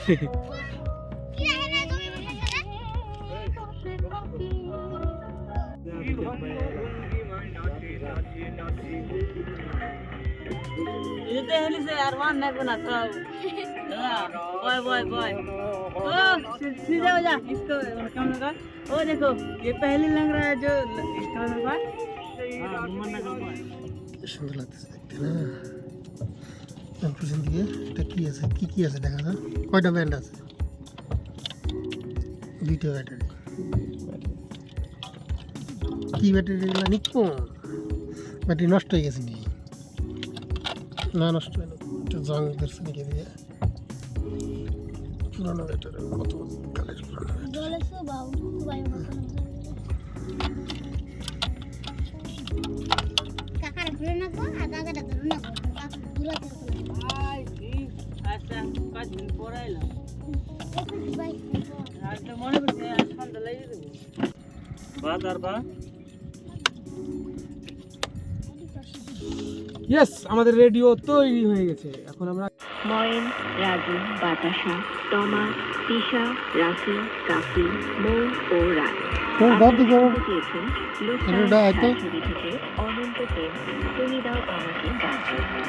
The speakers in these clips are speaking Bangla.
इधर हेली से यार वहाँ नहीं बना था बॉय बॉय बॉय ओ सीधे हो जा इसको कम लगा ओ देखो ये पहली लग रहा है जो स्टोर में बात हाँ नंबर ना कम है সুন্দর লাগতেছে দেখতে না পিছন দিকে এটা কি আছে দেখা যায় কয়টা ব্যান্ড আছে দুইটা ব্যাটারি কি ব্যাটারি নিকো ব্যাটারি নষ্ট হয়ে গেছে না নষ্ট হয় না এটা জং ধরছে নাকি দিয়ে পুরানো ব্যাটারি কত কালের পুরানো জলে সুবাও সুবাই কাকার ঘুরে না গো আগাটা ধরো না কাকা ঘুরাতে আই আচ্ছা কাজ দিন পড়াইলা ভাই আজ তো মনে করছে আজ সন্ধ্যা লাগিয়ে দেবো বাদ আর বা ইয়েস আমাদের রেডিও তৈরি হয়ে গেছে এখন আমরা ময়েন, রাজু, বাতাসা, তমা, তিশা, রাসেল, কাফি, মৌ ও রায় দিয়েছেন ছবি থেকে অনন্ত প্রেম তুমি দাও আমাকে গান শিল্পী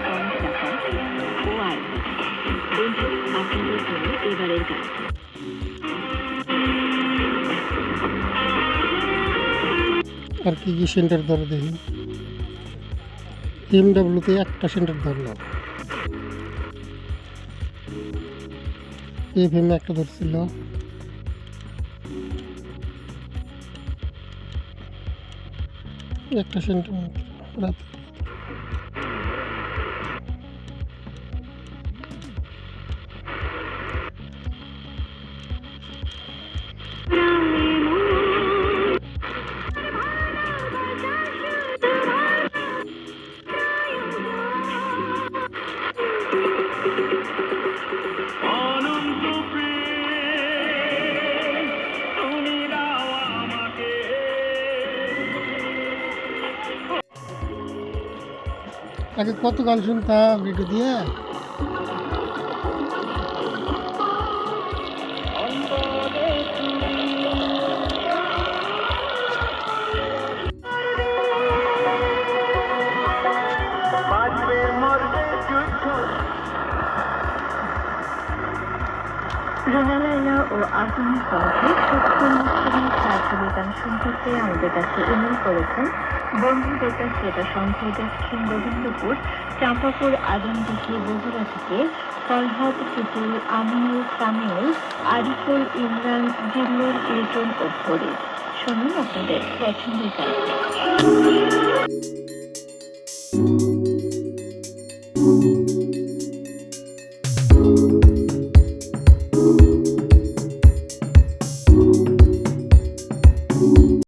কমেশ রাখা ও আর বন্ধু আপনাদের জন্য এবারের গানটি আর কি কি সেন্টার ধরো দেখি এমডব্লিউতে একটা সেন্টার ধরলাম এফএম একটা ধরছিল একটা সেন্টার রাতে আগে কত গান শুনতাম রেডিও দিয়ে রানালাইলা ও আধুনিক কণ্ঠে সত্যি মুসলিমের সাহায্য গান সম্পর্কে আমাদের কাছে ইমেল করেছেন বন্ধু বেতা শ্রেতা সঞ্চয় দক্ষিণ গোবিন্দপুর চাঁপাপুর আদমদিঘি বগুড়া থেকে ফরহাদ টুটুল আমিনুল সামিউল আরিফুল ইমরান জিল্লুর লিটন ও ফরিদ শুনুন আপনাদের পছন্দের গান